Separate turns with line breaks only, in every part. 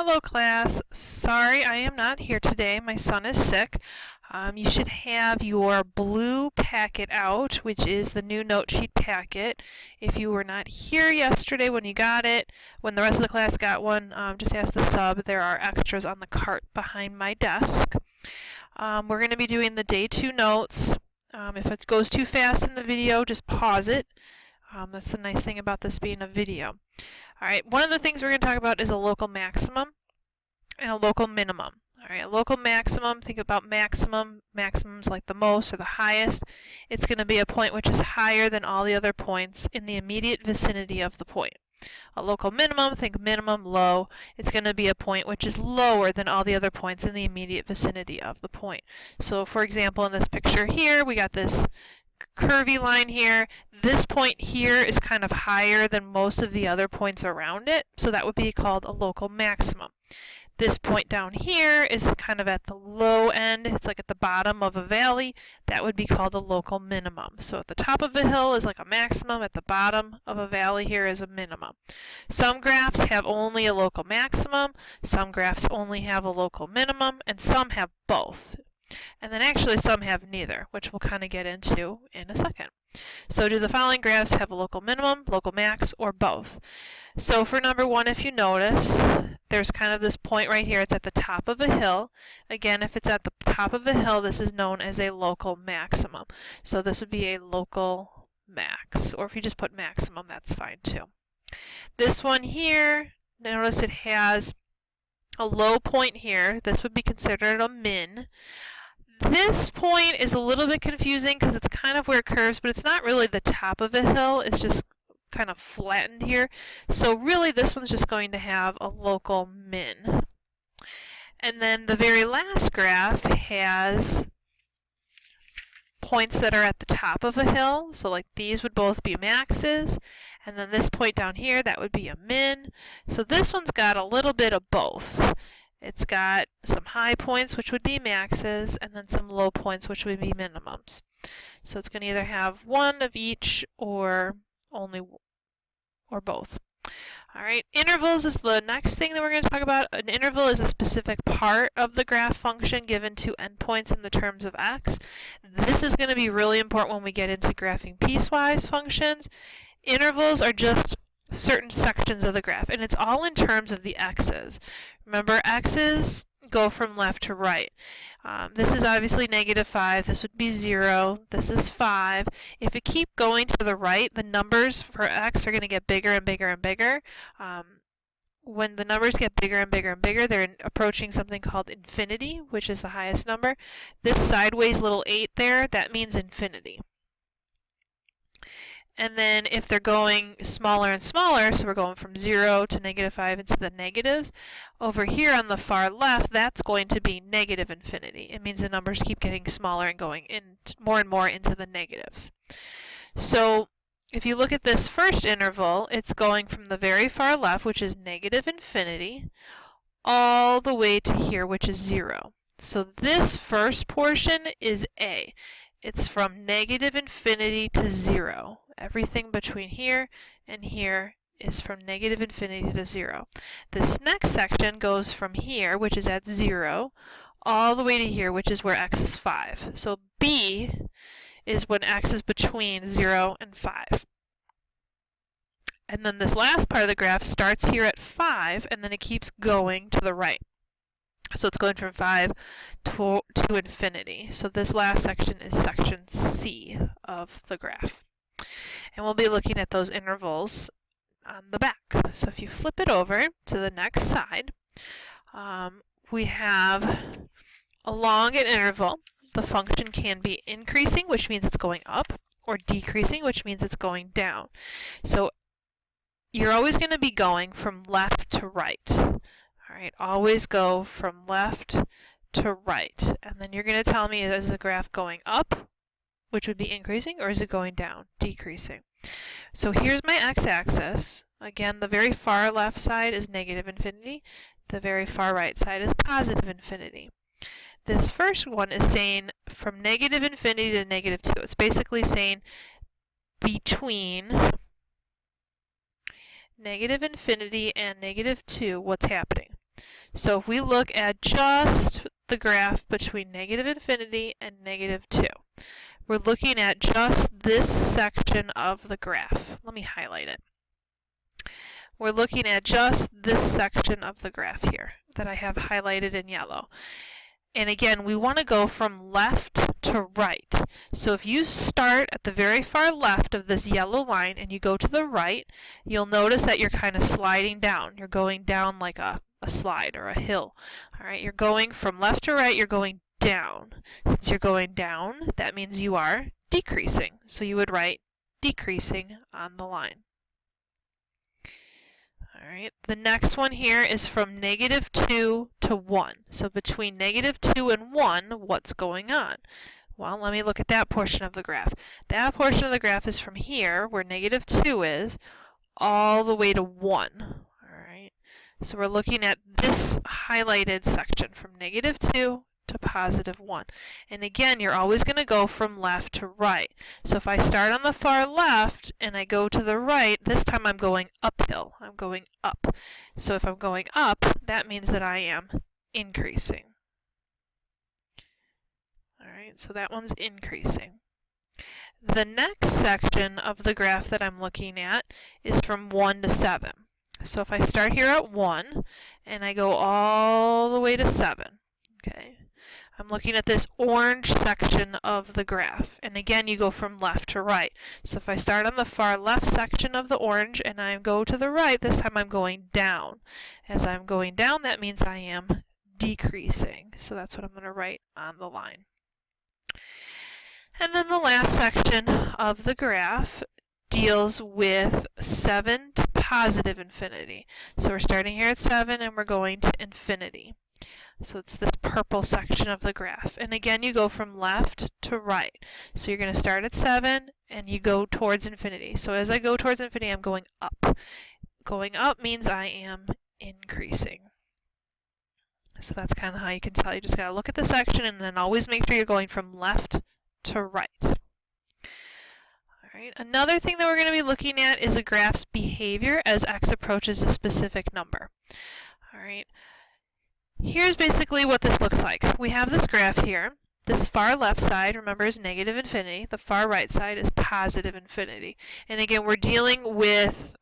Hello class. Sorry I am not here today. My son is sick. You should have your blue packet out, which is the new note sheet packet. If you were not here yesterday when you got it, when the rest of the class got one, just ask the sub. There are extras on the cart behind my desk. We're going to be doing the day 2 notes. If it goes too fast in the video, just pause it. That's the nice thing about this being a video. Alright, one of the things we're going to talk about is a local maximum and a local minimum. Alright, a local maximum, think about maximums like the most or the highest. It's going to be a point which is higher than all the other points in the immediate vicinity of the point. A local minimum, think minimum, low. It's going to be a point which is lower than all the other points in the immediate vicinity of the point. So for example, in this picture here, we got this curvy line here. This point here is kind of higher than most of the other points around it, so that would be called a local maximum. This point down here is kind of at the low end. It's like at the bottom of a valley. That would be called a local minimum. So at the top of a hill is like a maximum. At the bottom of a valley here is a minimum. Some graphs have only a local maximum. Some graphs only have a local minimum. And some have both. And then actually some have neither, which we'll kind of get into in a second. So do the following graphs have a local minimum, local max, or both? So for number 1, if you notice, there's kind of this point right here. It's at the top of a hill. Again, if it's at the top of a hill, this is known as a local maximum. So this would be a local max. Or if you just put maximum, that's fine too. This one here, notice it has a low point here. This would be considered a min. This point is a little bit confusing because it's kind of where it curves, but it's not really the top of a hill. It's just kind of flattened here. So really this one's just going to have a local min. And then the very last graph has points that are at the top of a hill. So like these would both be maxes. And then this point down here, that would be a min. So this one's got a little bit of both. It's got some high points, which would be maxes, and then some low points, which would be minimums. So it's going to either have one of each or both. All right, intervals is the next thing that we're going to talk about. An interval is a specific part of the graph function given to endpoints in the terms of x. This is going to be really important when we get into graphing piecewise functions. Intervals are just certain sections of the graph, and it's all in terms of the x's. Remember, x's go from left to right. This is obviously -5, this would be 0, this is 5. If you keep going to the right, the numbers for x are going to get bigger and bigger and bigger. When the numbers get bigger and bigger and bigger, they're approaching something called infinity, which is the highest number. This sideways little 8 there, that means infinity. And then if they're going smaller and smaller, so we're going from 0 to -5 into the negatives, over here on the far left, that's going to be negative infinity. It means the numbers keep getting smaller and going in more and more into the negatives. So if you look at this first interval, it's going from the very far left, which is negative infinity, all the way to here, which is 0. So this first portion is A. It's from negative infinity to 0. Everything between here and here is from negative infinity to 0. This next section goes from here, which is at 0, all the way to here, which is where x is 5. So B is when x is between 0 and 5. And then this last part of the graph starts here at 5, and then it keeps going to the right. So it's going from 5 to infinity. So this last section is section C of the graph. And we'll be looking at those intervals on the back. So if you flip it over to the next side, we have along an interval, the function can be increasing, which means it's going up, or decreasing, which means it's going down. So you're always going to be going from left to right. All right, always go from left to right. And then you're going to tell me, is the graph going up, which would be increasing, or is it going down, decreasing? So here's my x-axis. Again, the very far left side is negative infinity. The very far right side is positive infinity. This first one is saying from negative infinity to -2. It's basically saying between negative infinity and -2, what's happening? So if we look at just the graph between negative infinity and negative 2, we're looking at just this section of the graph. Let me highlight it. We're looking at just this section of the graph here that I have highlighted in yellow. And again, we want to go from left to right. So if you start at the very far left of this yellow line and you go to the right, you'll notice that you're kind of sliding down. You're going down like a slide or a hill. All right, you're going from left to right, you're going down. Since you're going down, that means you are decreasing. So you would write decreasing on the line. All right, the next one here is from negative 2 to 1. So between negative 2 and 1, what's going on? Well, let me look at that portion of the graph. That portion of the graph is from here, where negative 2 is, all the way to 1. All right, so we're looking at this highlighted section from negative 2 to positive 1. And again, you're always going to go from left to right. So if I start on the far left and I go to the right, this time I'm going uphill. I'm going up. So if I'm going up, that means that I am increasing. All right, so that one's increasing. The next section of the graph that I'm looking at is from 1 to 7. So if I start here at 1 and I go all the way to 7, okay, I'm looking at this orange section of the graph. And again, you go from left to right. So if I start on the far left section of the orange and I go to the right, this time I'm going down. As I'm going down, that means I am decreasing. So that's what I'm going to write on the line. And then the last section of the graph deals with 7 to positive infinity. So we're starting here at 7 and we're going to infinity. So it's this purple section of the graph. And again, you go from left to right. So you're going to start at 7 and you go towards infinity. So as I go towards infinity, I'm going up. Going up means I am increasing. So that's kind of how you can tell. You just got to look at the section and then always make sure you're going from left to right. All right. Another thing that we're going to be looking at is a graph's behavior as x approaches a specific number. All right. Here's basically what this looks like. We have this graph here. This far left side, remember, is negative infinity. The far right side is positive infinity. And again, we're dealing with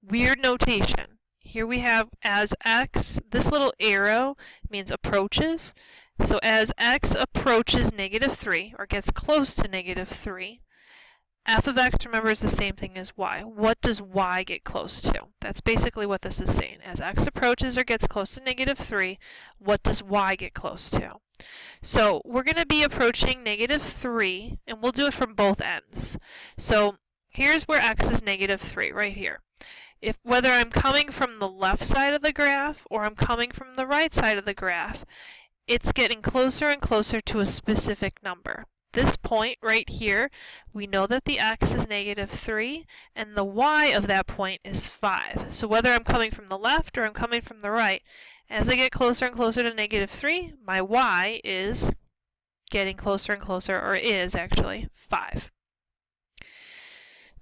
weird notation. Here we have as x, this little arrow means approaches. So as x approaches negative 3, or gets close to negative 3, f of x, remember, is the same thing as y. What does y get close to? That's basically what this is saying. As x approaches or gets close to negative 3, what does y get close to? So we're going to be approaching negative 3, and we'll do it from both ends. So here's where x is negative 3, right here. Whether I'm coming from the left side of the graph or I'm coming from the right side of the graph, it's getting closer and closer to a specific number. This point right here, we know that the x is negative 3 and the y of that point is 5. So whether I'm coming from the left or I'm coming from the right, as I get closer and closer to negative 3, my y is getting closer and closer, or is actually 5.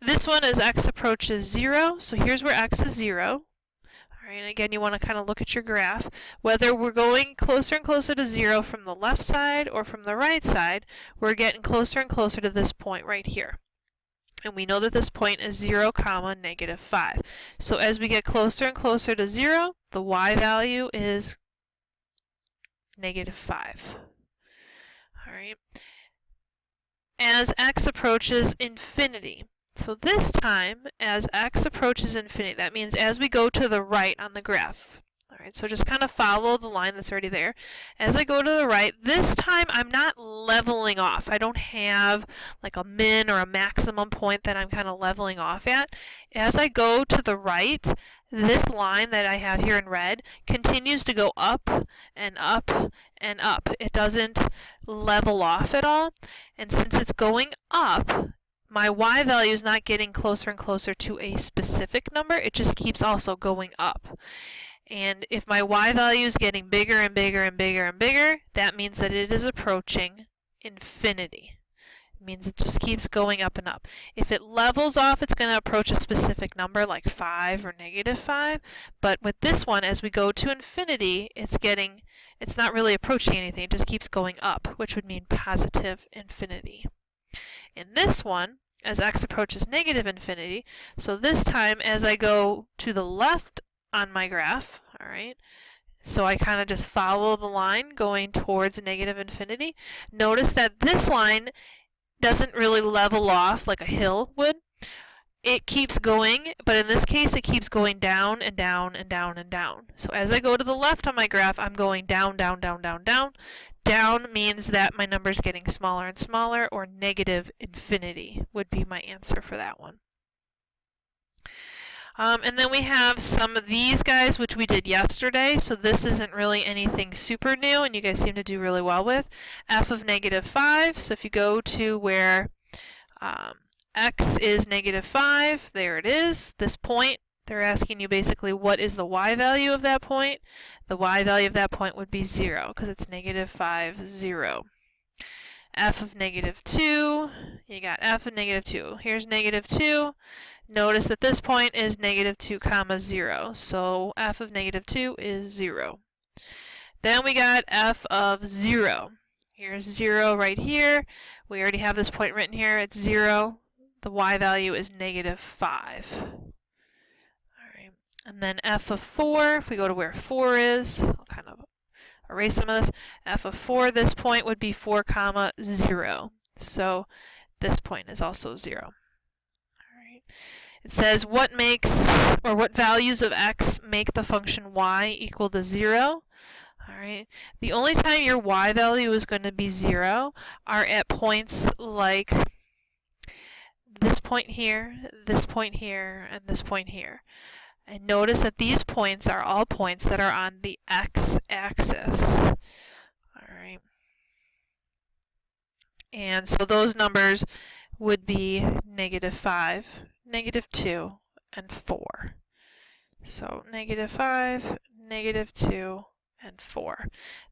This one is x approaches 0, so here's where x is 0. And again, you want to kind of look at your graph. Whether we're going closer and closer to 0 from the left side or from the right side, we're getting closer and closer to this point right here. And we know that this point is 0, negative 5. So as we get closer and closer to 0, the y value is negative 5. All right. As x approaches infinity, so this time, as x approaches infinity, that means as we go to the right on the graph. All right, so just kind of follow the line that's already there. As I go to the right, this time I'm not leveling off. I don't have like a min or a maximum point that I'm kind of leveling off at. As I go to the right, this line that I have here in red continues to go up and up and up. It doesn't level off at all. And since it's going up, my y value is not getting closer and closer to a specific number, it just keeps also going up. And if my y value is getting bigger and bigger and bigger and bigger, that means that it is approaching infinity. It means it just keeps going up and up. If it levels off, it's going to approach a specific number like 5 or -5. But with this one, as we go to infinity, it's not really approaching anything. It just keeps going up, which would mean positive infinity. In this one, as x approaches negative infinity, so this time as I go to the left on my graph, all right, so I kind of just follow the line going towards negative infinity. Notice that this line doesn't really level off like a hill would. It keeps going, but in this case it keeps going down and down and down and down. So as I go to the left on my graph, I'm going down, down, down, down, down. Down means that my number is getting smaller and smaller, or negative infinity would be my answer for that one. And then we have some of these guys, which we did yesterday, so this isn't really anything super new, and you guys seem to do really well with. F of -5, so if you go to where x is -5, there it is, this point, they're asking you basically what is the y value of that point. The y value of that point would be 0, because it's -5, 0. F of -2, you got f of -2. Here's -2. Notice that this point is -2, 0. So f of -2 is 0. Then we got f of 0. Here's 0 right here. We already have this point written here. It's 0. The y value is -5. All right. And then f of 4, if we go to where 4 is, I'll kind of erase some of this. F of 4, this point would be 4, 0. So this point is also 0. It says what values of x make the function y equal to 0. Alright, the only time your y value is going to be 0 are at points like this point here, this point here, and this point here. And notice that these points are all points that are on the x-axis. Alright, and so those numbers would be -5, -2, and 4. So -5, -2, and 4.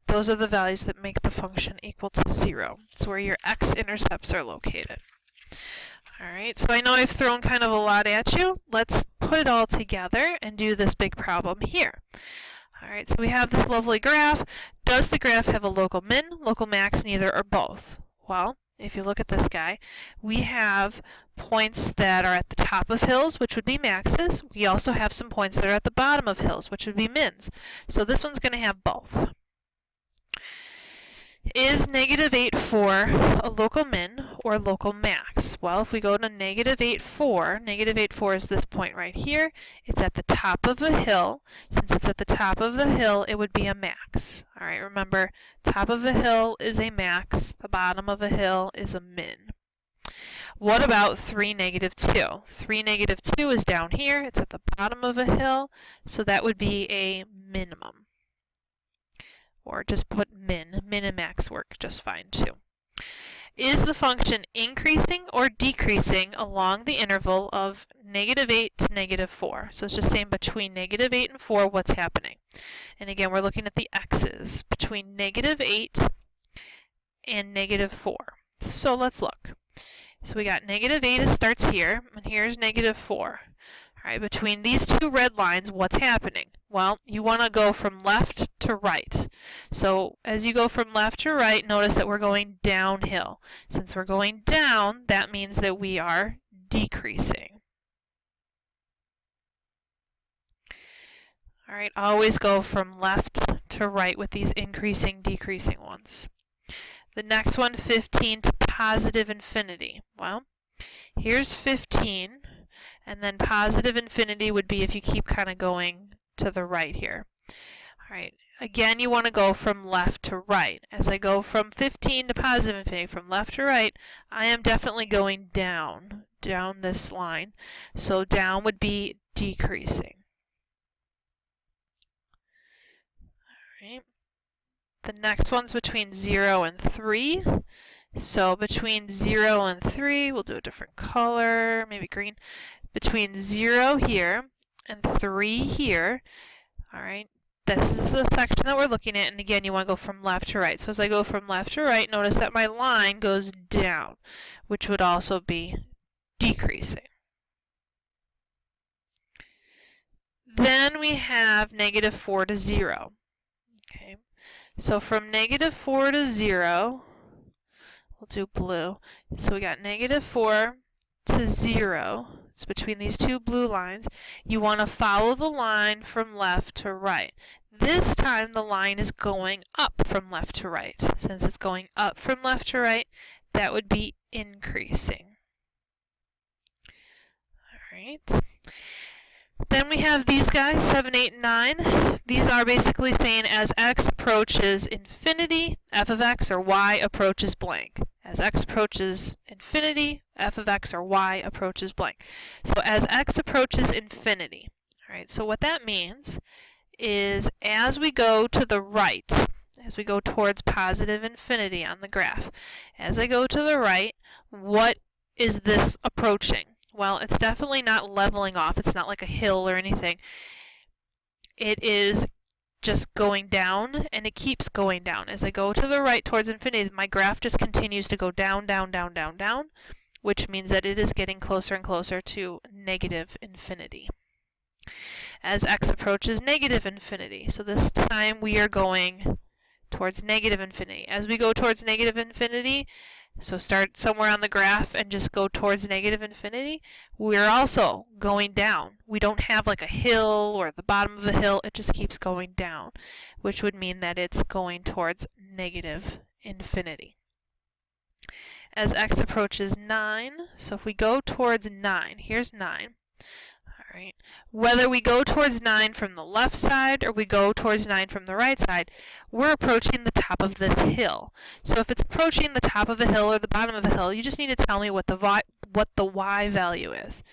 Those are the values that make the function equal to 0. It's where your x-intercepts are located. Alright, so I know I've thrown kind of a lot at you. Let's put it all together and do this big problem here. Alright, so we have this lovely graph. Does the graph have a local min, local max, neither, or both? Well, if you look at this guy, we have points that are at the top of hills, which would be maxes. We also have some points that are at the bottom of hills, which would be mins. So this one's going to have both. Is -8, 4 a local min or local max? Well, if we go to -8, 4, -8, 4 is this point right here. It's at the top of a hill. Since it's at the top of the hill, it would be a max. All right, remember, top of a hill is a max, the bottom of a hill is a min. What about 3, -2? 3, -2 is down here. It's at the bottom of a hill, so that would be a minimum. Or just put min. Min and max work just fine too. Is the function increasing or decreasing along the interval of -8 to -4? So it's just saying between -8 and 4, what's happening? And again, we're looking at the x's between -8 and -4. So let's look. So we got -8 starts here, and here's -4. All right, between these two red lines, what's happening? Well, you want to go from left to right. So as you go from left to right, notice that we're going downhill. Since we're going down, that means that we are decreasing. All right, always go from left to right with these increasing, decreasing ones. The next one, 15 to positive infinity. Well, here's 15. And then positive infinity would be if you keep kind of going to the right here. All right, again, you want to go from left to right. As I go from 15 to positive infinity, from left to right, I am definitely going down this line. So down would be decreasing. All right. The next one's between 0 and 3. So between 0 and 3, we'll do a different color, maybe green. Between 0 here and 3 here, all right, this is the section that we're looking at, and again, you want to go from left to right. So as I go from left to right, notice that my line goes down, which would also be decreasing. Then we have -4 to 0. Okay, so from -4 to 0, we'll do blue. So we got -4 to 0. It's between these two blue lines. You want to follow the line from left to right. This time the line is going up from left to right. Since it's going up from left to right, that would be increasing. All right. Then we have these guys, 7, 8, and 9. These are basically saying as x approaches infinity, f of x or y approaches blank. As x approaches infinity, f of x or y approaches blank. So as x approaches infinity, all right, so what that means is as we go to the right, as we go towards positive infinity on the graph, as I go to the right, what is this approaching? Well, it's definitely not leveling off. It's not like a hill or anything. It is just going down, and it keeps going down. As I go to the right towards infinity, my graph just continues to go down, down, down, down, down, which means that it is getting closer and closer to negative infinity. As x approaches negative infinity, so this time we are going towards negative infinity. As we go towards negative infinity, so start somewhere on the graph and just go towards negative infinity, we're also going down. We don't have like a hill or the bottom of a hill, it just keeps going down, which would mean that it's going towards negative infinity. As x approaches 9, so if we go towards 9, here's 9. All right. Whether we go towards 9 from the left side or we go towards 9 from the right side, we're approaching the top of this hill. So if it's approaching the top of a hill or the bottom of a hill, you just need to tell me what the y value is.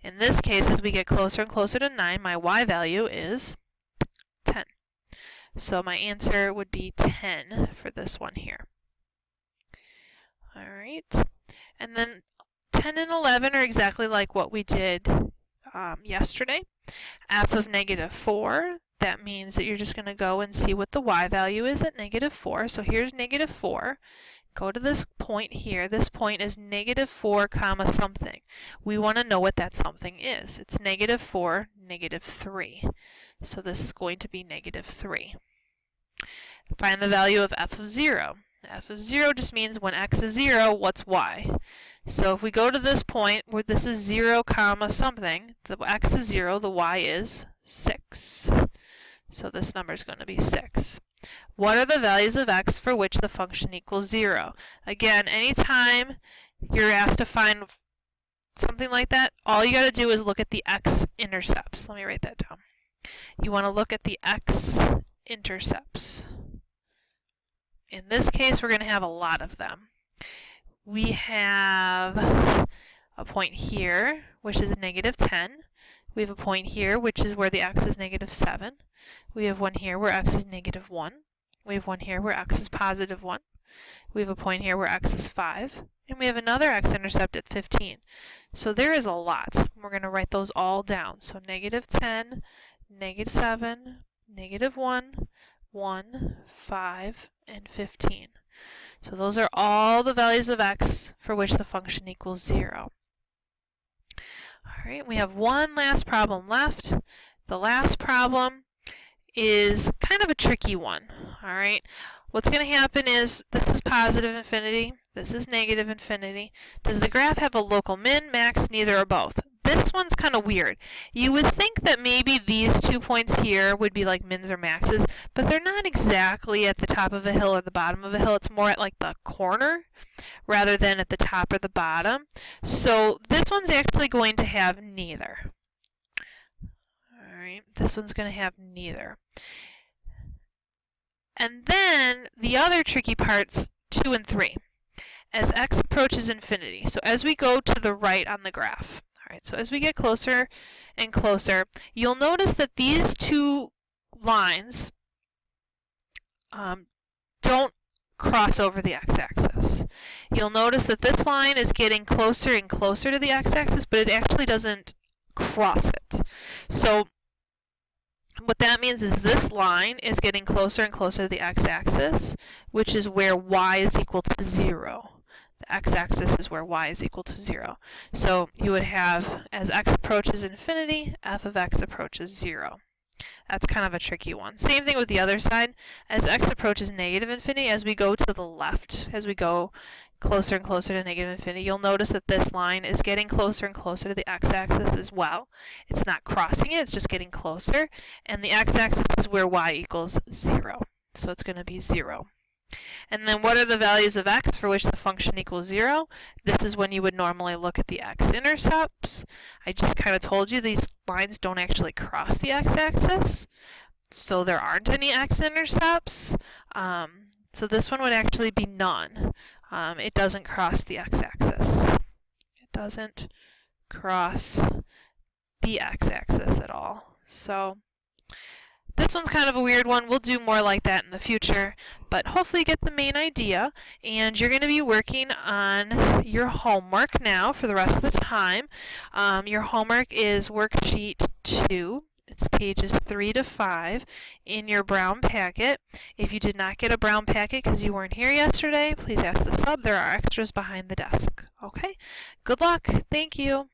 In this case, as we get closer and closer to 9, my y value is 10. So my answer would be 10 for this one here. All right. And then 10 and 11 are exactly like what we did yesterday. F of -4, that means that you're just going to go and see what the y value is at -4. So here's -4. Go to this point here. This point is -4 comma something. We want to know what that something is. It's -4, -3. So this is going to be -3. Find the value of f of 0. F of 0 just means when x is 0, what's y? So if we go to this point where this is 0 comma something, the x is 0, the y is 6. So this number is going to be 6. What are the values of x for which the function equals 0? Again, anytime you're asked to find something like that, all you got to do is look at the x-intercepts. Let me write that down. You want to look at the x-intercepts. In this case, we're going to have a lot of them. We have a point here, which is -10. We have a point here, which is where the x is -7. We have one here where x is -1. We have one here where x is +1. We have a point here where x is 5. And we have another x-intercept at 15. So there is a lot. We're going to write those all down. So -10, -7, -1, 1, 5, and 15. So those are all the values of x for which the function equals 0. All right, we have one last problem left. The last problem is kind of a tricky one. All right, what's going to happen is this is positive infinity, this is negative infinity. Does the graph have a local min, max, neither or both? This one's kind of weird. You would think that maybe these 2 points here would be like mins or maxes, but they're not exactly at the top of a hill or the bottom of a hill. It's more at like the corner rather than at the top or the bottom. So this one's actually going to have neither. All right, this one's going to have neither. And then the other tricky parts, 2 and 3. As x approaches infinity, so as we go to the right on the graph, all right, so as we get closer and closer, you'll notice that these two lines don't cross over the x-axis. You'll notice that this line is getting closer and closer to the x-axis, but it actually doesn't cross it. So What that means is this line is getting closer and closer to the x-axis, which is where y is equal to 0. The x-axis is where y is equal to 0. So you would have, as x approaches infinity, f of x approaches 0. That's kind of a tricky one. Same thing with the other side. As x approaches negative infinity, as we go to the left, as we go closer and closer to negative infinity, you'll notice that this line is getting closer and closer to the x-axis as well. It's not crossing it, it's just getting closer. And the x-axis is where y equals 0. So it's going to be 0. And then what are the values of x for which the function equals 0? This is when you would normally look at the x-intercepts. I just kind of told you these lines don't actually cross the x-axis, so there aren't any x-intercepts. So this one would actually be none. It doesn't cross the x-axis. It doesn't cross the x-axis at all. So this one's kind of a weird one. We'll do more like that in the future, but hopefully you get the main idea. And you're going to be working on your homework now for the rest of the time. Your homework is worksheet 2. It's pages 3 to 5 in your brown packet. If you did not get a brown packet because you weren't here yesterday, please ask the sub. There are extras behind the desk. Okay? Good luck. Thank you.